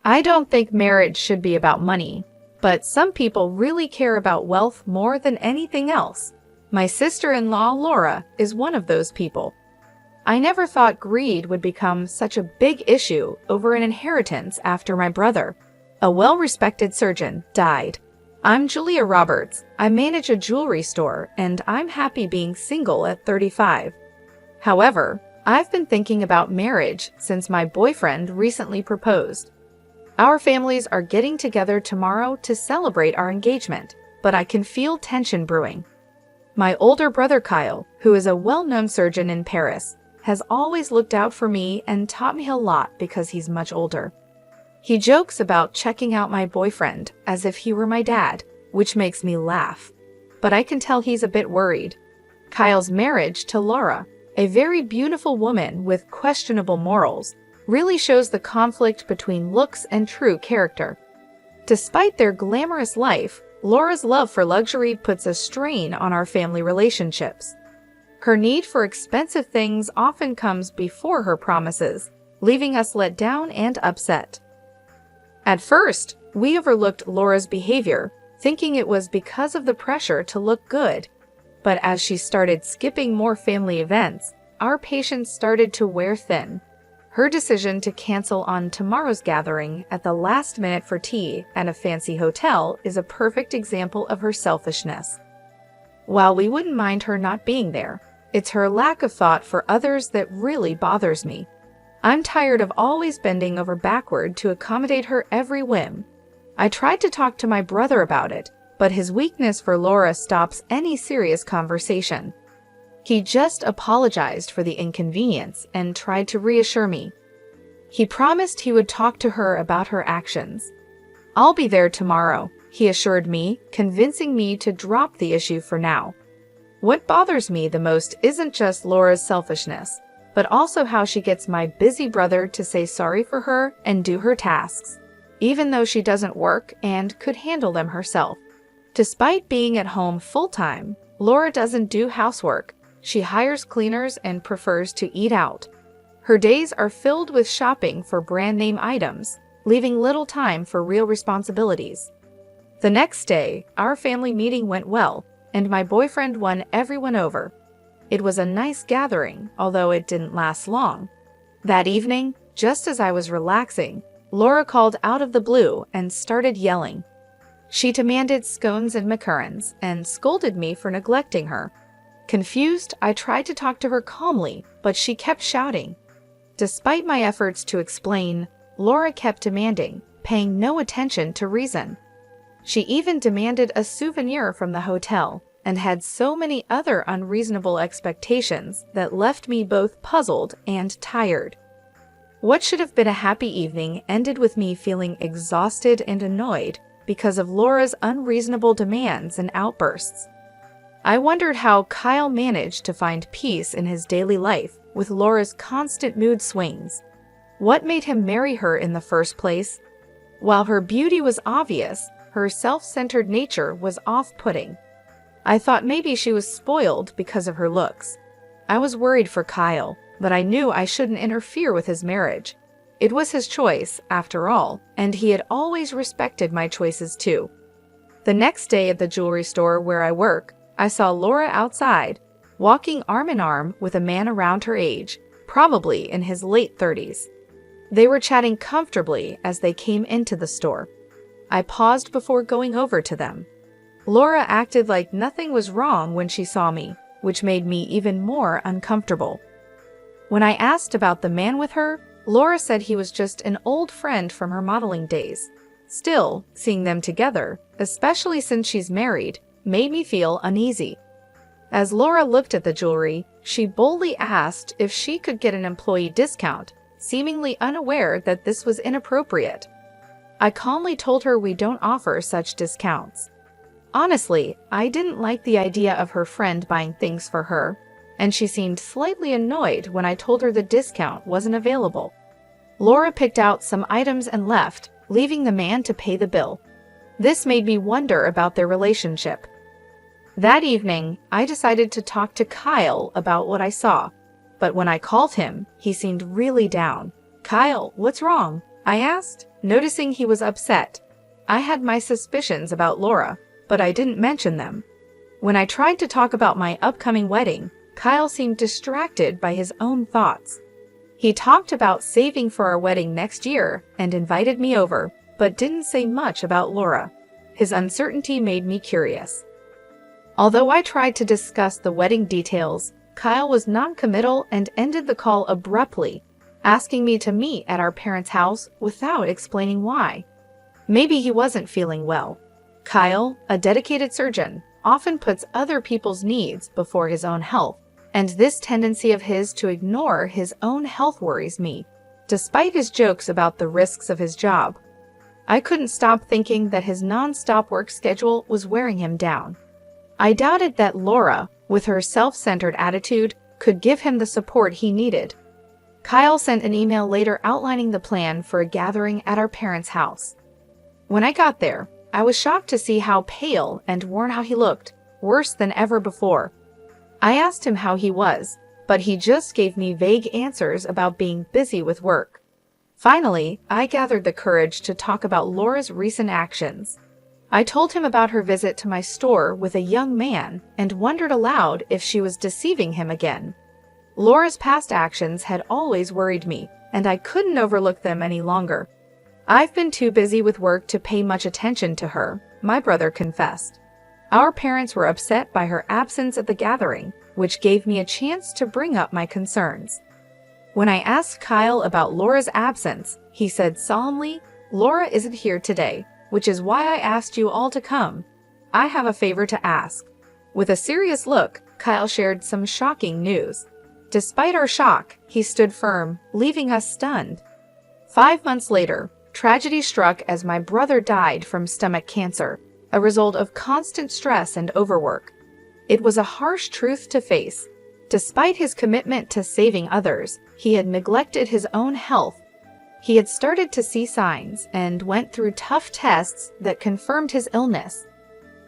I don't think marriage should be about money, but some people really care about wealth more than anything else. My sister-in-law, Laura, is one of those people. I never thought greed would become such a big issue over an inheritance after my brother, a well-respected surgeon, died. I'm Julia Roberts. I manage a jewelry store, and I'm happy being single at 35. However, I've been thinking about marriage since my boyfriend recently proposed. Our families are getting together tomorrow to celebrate our engagement, but I can feel tension brewing. My older brother Kyle, who is a well-known surgeon in Paris, has always looked out for me and taught me a lot because he's much older. He jokes about checking out my boyfriend as if he were my dad, which makes me laugh. But I can tell he's a bit worried. Kyle's marriage to Laura, a very beautiful woman with questionable morals, really shows the conflict between looks and true character. Despite their glamorous life, Laura's love for luxury puts a strain on our family relationships. Her need for expensive things often comes before her promises, leaving us let down and upset. At first, we overlooked Laura's behavior, thinking it was because of the pressure to look good. But as she started skipping more family events, our patience started to wear thin. Her decision to cancel on tomorrow's gathering at the last minute for tea at a fancy hotel is a perfect example of her selfishness. While we wouldn't mind her not being there, it's her lack of thought for others that really bothers me. I'm tired of always bending over backward to accommodate her every whim. I tried to talk to my brother about it, but his weakness for Laura stops any serious conversation. He just apologized for the inconvenience and tried to reassure me. He promised he would talk to her about her actions. "I'll be there tomorrow," he assured me, convincing me to drop the issue for now. What bothers me the most isn't just Laura's selfishness, but also how she gets my busy brother to say sorry for her and do her tasks, even though she doesn't work and could handle them herself. Despite being at home full-time, Laura doesn't do housework. She hires cleaners and prefers to eat out. Her days are filled with shopping for brand-name items, leaving little time for real responsibilities. The next day, our family meeting went well, and my boyfriend won everyone over. It was a nice gathering, although it didn't last long. That evening, just as I was relaxing, Laura called out of the blue and started yelling. She demanded scones and macarons and scolded me for neglecting her. Confused, I tried to talk to her calmly, but she kept shouting. Despite my efforts to explain, Laura kept demanding, paying no attention to reason. She even demanded a souvenir from the hotel and had so many other unreasonable expectations that left me both puzzled and tired. What should have been a happy evening ended with me feeling exhausted and annoyed because of Laura's unreasonable demands and outbursts. I wondered how Kyle managed to find peace in his daily life with Laura's constant mood swings. What made him marry her in the first place? While her beauty was obvious, her self-centered nature was off-putting. I thought maybe she was spoiled because of her looks. I was worried for Kyle, but I knew I shouldn't interfere with his marriage. It was his choice, after all, and he had always respected my choices too. The next day at the jewelry store where I work, I saw Laura outside, walking arm in arm with a man around her age, probably in his late 30s. They were chatting comfortably as they came into the store. I paused before going over to them. Laura acted like nothing was wrong when she saw me, which made me even more uncomfortable. When I asked about the man with her, Laura said he was just an old friend from her modeling days. Still, seeing them together, especially since she's married, made me feel uneasy. As Laura looked at the jewelry, she boldly asked if she could get an employee discount, seemingly unaware that this was inappropriate. I calmly told her we don't offer such discounts. Honestly, I didn't like the idea of her friend buying things for her, and she seemed slightly annoyed when I told her the discount wasn't available. Laura picked out some items and left, leaving the man to pay the bill. This made me wonder about their relationship. That evening, I decided to talk to Kyle about what I saw, but when I called him, he seemed really down. "Kyle, what's wrong?" I asked, noticing he was upset. I had my suspicions about Laura, but I didn't mention them. When I tried to talk about my upcoming wedding, Kyle seemed distracted by his own thoughts. He talked about saving for our wedding next year and invited me over, but didn't say much about Laura. His uncertainty made me curious. Although I tried to discuss the wedding details, Kyle was non-committal and ended the call abruptly, asking me to meet at our parents' house without explaining why. Maybe he wasn't feeling well. Kyle, a dedicated surgeon, often puts other people's needs before his own health, and this tendency of his to ignore his own health worries me, despite his jokes about the risks of his job. I couldn't stop thinking that his non-stop work schedule was wearing him down. I doubted that Laura, with her self-centered attitude, could give him the support he needed. Kyle sent an email later outlining the plan for a gathering at our parents' house. When I got there, I was shocked to see how pale and worn out he looked, worse than ever before. I asked him how he was, but he just gave me vague answers about being busy with work. Finally, I gathered the courage to talk about Laura's recent actions. I told him about her visit to my store with a young man and wondered aloud if she was deceiving him again. Laura's past actions had always worried me, and I couldn't overlook them any longer. I've been too busy with work to pay much attention to her, my brother confessed. Our parents were upset by her absence at the gathering, which gave me a chance to bring up my concerns. When I asked Kyle about Laura's absence, he said solemnly, "Laura isn't here today, which is why I asked you all to come. I have a favor to ask." With a serious look, Kyle shared some shocking news. Despite our shock, he stood firm, leaving us stunned. 5 months later, tragedy struck as my brother died from stomach cancer, a result of constant stress and overwork. It was a harsh truth to face. Despite his commitment to saving others, he had neglected his own health. He had started to see signs and went through tough tests that confirmed his illness.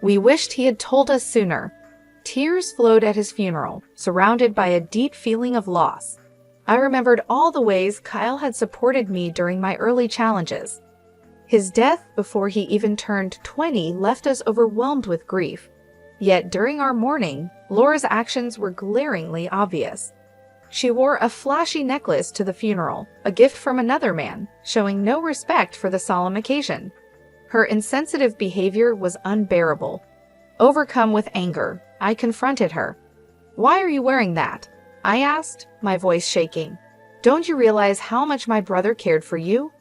We wished he had told us sooner. Tears flowed at his funeral, surrounded by a deep feeling of loss. I remembered all the ways Kyle had supported me during my early challenges. His death before he even turned 20 left us overwhelmed with grief. Yet during our mourning, Laura's actions were glaringly obvious. She wore a flashy necklace to the funeral, a gift from another man, showing no respect for the solemn occasion. Her insensitive behavior was unbearable. Overcome with anger, I confronted her. "Why are you wearing that?" I asked, my voice shaking. "Don't you realize how much my brother cared for you?"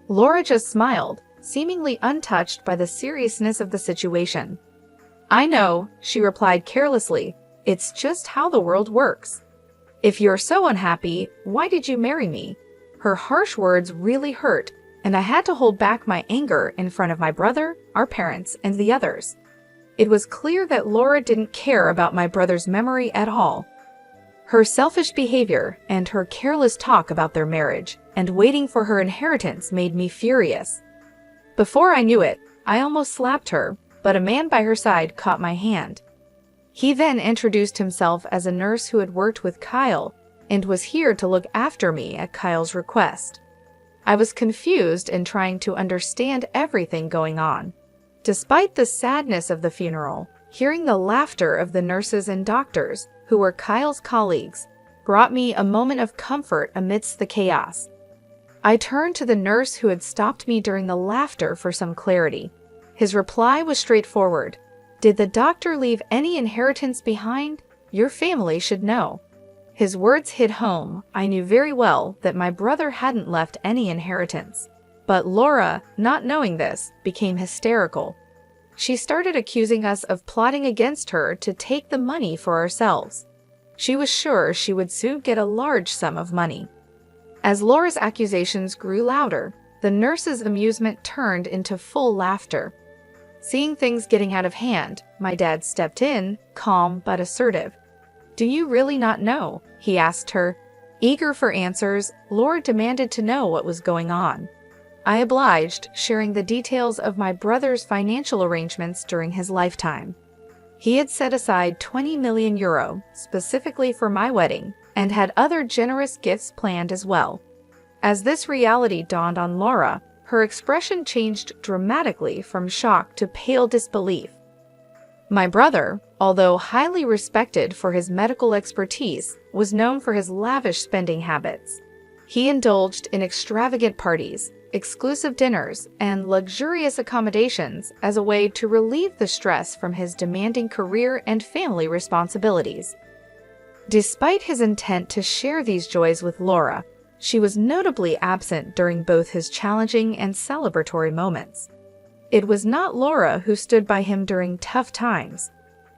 Laura just smiled, seemingly untouched by the seriousness of the situation. "I know," she replied carelessly. "It's just how the world works. If you're so unhappy, why did you marry me?" Her harsh words really hurt, and I had to hold back my anger in front of my brother, our parents, and the others. It was clear that Laura didn't care about my brother's memory at all. Her selfish behavior and her careless talk about their marriage and waiting for her inheritance made me furious. Before I knew it, I almost slapped her, but a man by her side caught my hand. He then introduced himself as a nurse who had worked with Kyle and was here to look after me at Kyle's request. I was confused and trying to understand everything going on. Despite the sadness of the funeral, hearing the laughter of the nurses and doctors, who were Kyle's colleagues, brought me a moment of comfort amidst the chaos. I turned to the nurse who had stopped me during the laughter for some clarity. His reply was straightforward. "Did the doctor leave any inheritance behind? Your family should know." His words hit home. I knew very well that my brother hadn't left any inheritance. But Laura, not knowing this, became hysterical. She started accusing us of plotting against her to take the money for ourselves. She was sure she would soon get a large sum of money. As Laura's accusations grew louder, the nurse's amusement turned into full laughter. Seeing things getting out of hand, my dad stepped in, calm but assertive. "Do you really not know?" he asked her. Eager for answers, Laura demanded to know what was going on. I obliged, sharing the details of my brother's financial arrangements during his lifetime. He had set aside €20 million specifically for my wedding and had other generous gifts planned as well. As this reality dawned on Laura, her expression changed dramatically from shock to pale disbelief. My brother, although highly respected for his medical expertise, was known for his lavish spending habits. He indulged in extravagant parties, exclusive dinners, and luxurious accommodations as a way to relieve the stress from his demanding career and family responsibilities. Despite his intent to share these joys with Laura, she was notably absent during both his challenging and celebratory moments. It was not Laura who stood by him during tough times.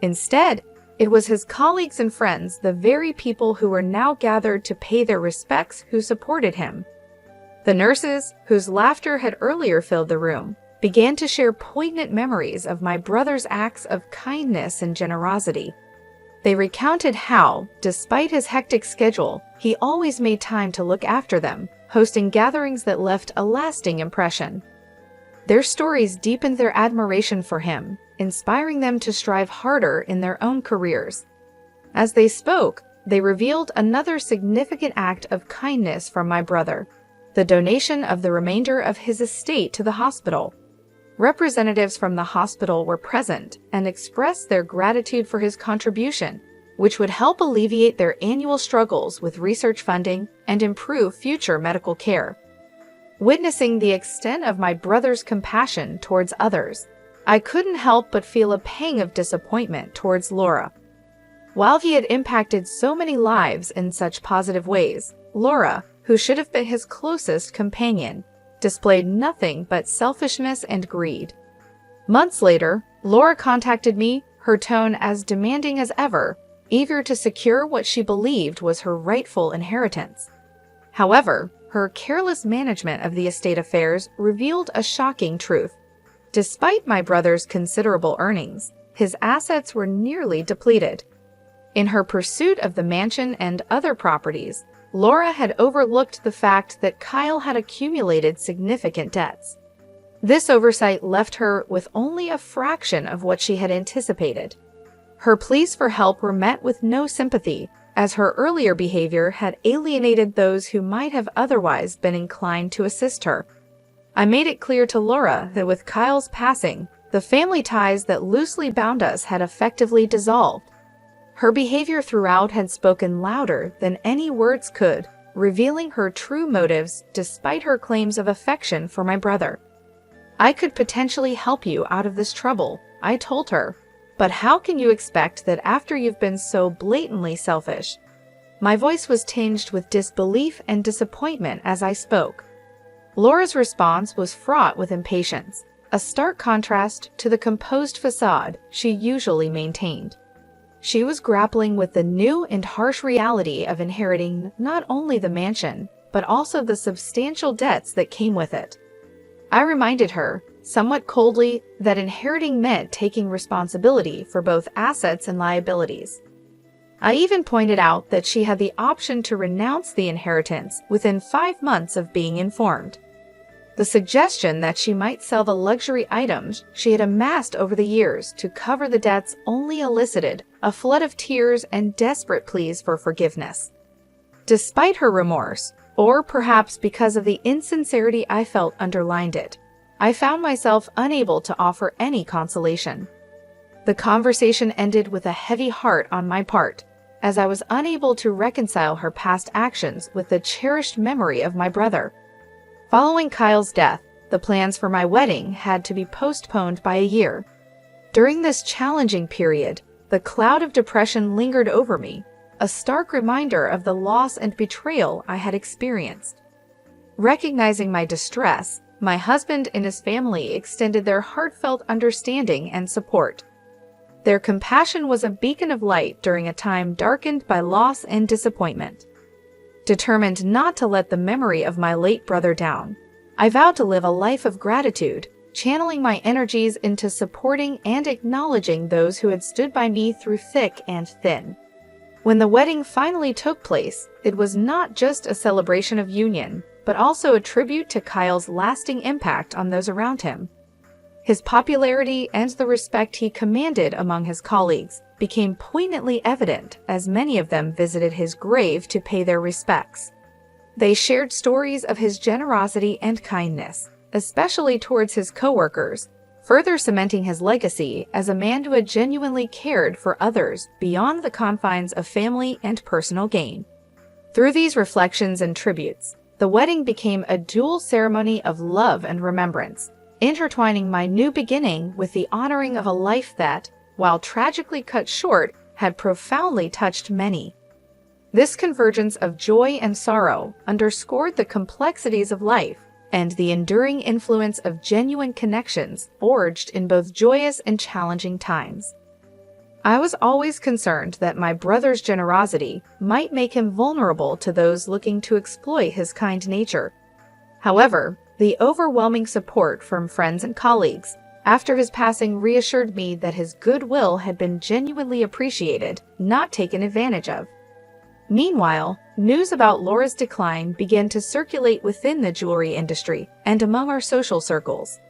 Instead, it was his colleagues and friends, the very people who were now gathered to pay their respects, who supported him. The nurses, whose laughter had earlier filled the room, began to share poignant memories of my brother's acts of kindness and generosity. They recounted how, despite his hectic schedule, he always made time to look after them, hosting gatherings that left a lasting impression. Their stories deepened their admiration for him, inspiring them to strive harder in their own careers. As they spoke, they revealed another significant act of kindness from my brother: the donation of the remainder of his estate to the hospital. Representatives from the hospital were present and expressed their gratitude for his contribution, which would help alleviate their annual struggles with research funding and improve future medical care. Witnessing the extent of my brother's compassion towards others, I couldn't help but feel a pang of disappointment towards Laura. While he had impacted so many lives in such positive ways, Laura, who should have been his closest companion, displayed nothing but selfishness and greed. Months later, Laura contacted me, her tone as demanding as ever, eager to secure what she believed was her rightful inheritance. However, her careless management of the estate affairs revealed a shocking truth. Despite my brother's considerable earnings, his assets were nearly depleted. In her pursuit of the mansion and other properties, Laura had overlooked the fact that Kyle had accumulated significant debts. This oversight left her with only a fraction of what she had anticipated. Her pleas for help were met with no sympathy, as her earlier behavior had alienated those who might have otherwise been inclined to assist her. I made it clear to Laura that with Kyle's passing, the family ties that loosely bound us had effectively dissolved. Her behavior throughout had spoken louder than any words could, revealing her true motives despite her claims of affection for my brother. "I could potentially help you out of this trouble," I told her, "but how can you expect that after you've been so blatantly selfish?" My voice was tinged with disbelief and disappointment as I spoke. Laura's response was fraught with impatience, a stark contrast to the composed facade she usually maintained. She was grappling with the new and harsh reality of inheriting not only the mansion, but also the substantial debts that came with it. I reminded her, somewhat coldly, that inheriting meant taking responsibility for both assets and liabilities. I even pointed out that she had the option to renounce the inheritance within 5 months of being informed. The suggestion that she might sell the luxury items she had amassed over the years to cover the debts only elicited a flood of tears and desperate pleas for forgiveness. Despite her remorse, or perhaps because of the insincerity I felt underlined it, I found myself unable to offer any consolation. The conversation ended with a heavy heart on my part, as I was unable to reconcile her past actions with the cherished memory of my brother. Following Kyle's death, the plans for my wedding had to be postponed by a year. During this challenging period, the cloud of depression lingered over me, a stark reminder of the loss and betrayal I had experienced. Recognizing my distress, my husband and his family extended their heartfelt understanding and support. Their compassion was a beacon of light during a time darkened by loss and disappointment. Determined not to let the memory of my late brother down, I vowed to live a life of gratitude, channeling my energies into supporting and acknowledging those who had stood by me through thick and thin. When the wedding finally took place, it was not just a celebration of union, but also a tribute to Kyle's lasting impact on those around him. His popularity and the respect he commanded among his colleagues became poignantly evident as many of them visited his grave to pay their respects. They shared stories of his generosity and kindness, especially towards his coworkers, further cementing his legacy as a man who had genuinely cared for others beyond the confines of family and personal gain. Through these reflections and tributes, the wedding became a dual ceremony of love and remembrance, intertwining my new beginning with the honoring of a life that, while tragically cut short, had profoundly touched many. This convergence of joy and sorrow underscored the complexities of life and the enduring influence of genuine connections forged in both joyous and challenging times. I was always concerned that my brother's generosity might make him vulnerable to those looking to exploit his kind nature. However, the overwhelming support from friends and colleagues after his passing reassured me that his goodwill had been genuinely appreciated, not taken advantage of. Meanwhile, news about Laura's decline began to circulate within the jewelry industry and among our social circles.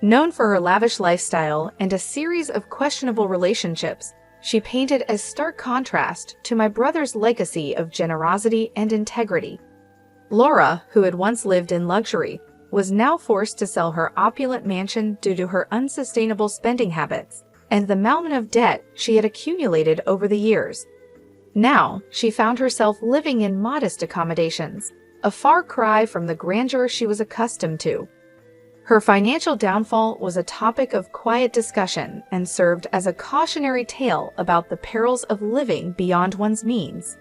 Known for her lavish lifestyle and a series of questionable relationships, she painted a stark contrast to my brother's legacy of generosity and integrity. Laura, who had once lived in luxury, was now forced to sell her opulent mansion due to her unsustainable spending habits and the mountain of debt she had accumulated over the years. Now, she found herself living in modest accommodations, a far cry from the grandeur she was accustomed to. Her financial downfall was a topic of quiet discussion and served as a cautionary tale about the perils of living beyond one's means.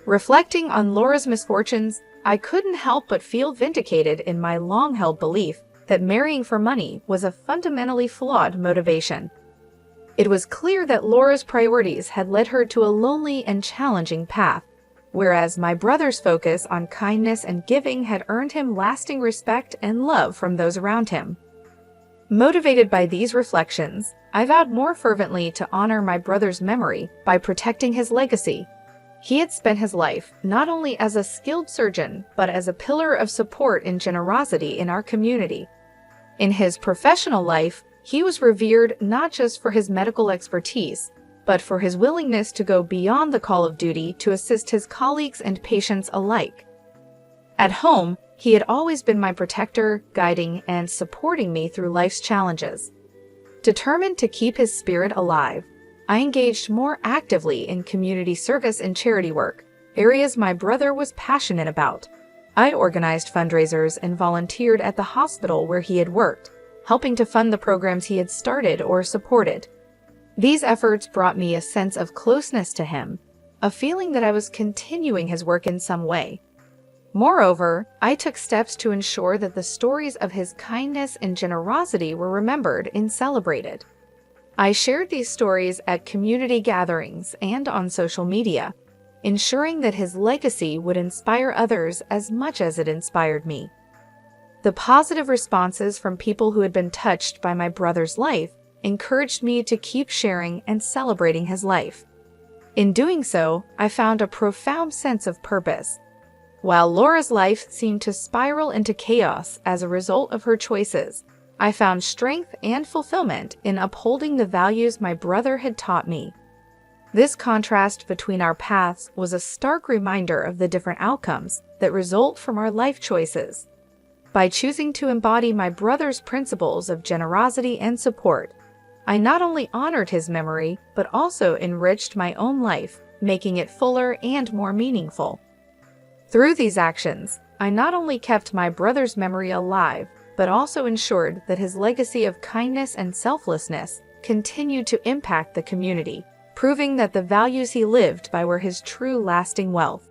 Reflecting on Laura's misfortunes, I couldn't help but feel vindicated in my long-held belief that marrying for money was a fundamentally flawed motivation. It was clear that Laura's priorities had led her to a lonely and challenging path, whereas my brother's focus on kindness and giving had earned him lasting respect and love from those around him. Motivated by these reflections, I vowed more fervently to honor my brother's memory by protecting his legacy. He had spent his life not only as a skilled surgeon, but as a pillar of support and generosity in our community. In his professional life, he was revered not just for his medical expertise, but for his willingness to go beyond the call of duty to assist his colleagues and patients alike. At home, he had always been my protector, guiding and supporting me through life's challenges. Determined to keep his spirit alive, I engaged more actively in community service and charity work, areas my brother was passionate about. I organized fundraisers and volunteered at the hospital where he had worked, helping to fund the programs he had started or supported. These efforts brought me a sense of closeness to him, a feeling that I was continuing his work in some way. Moreover, I took steps to ensure that the stories of his kindness and generosity were remembered and celebrated. I shared these stories at community gatherings and on social media, ensuring that his legacy would inspire others as much as it inspired me. The positive responses from people who had been touched by my brother's life encouraged me to keep sharing and celebrating his life. In doing so, I found a profound sense of purpose. While Laura's life seemed to spiral into chaos as a result of her choices, I found strength and fulfillment in upholding the values my brother had taught me. This contrast between our paths was a stark reminder of the different outcomes that result from our life choices. By choosing to embody my brother's principles of generosity and support, I not only honored his memory, but also enriched my own life, making it fuller and more meaningful. Through these actions, I not only kept my brother's memory alive, but also ensured that his legacy of kindness and selflessness continued to impact the community, proving that the values he lived by were his true lasting wealth.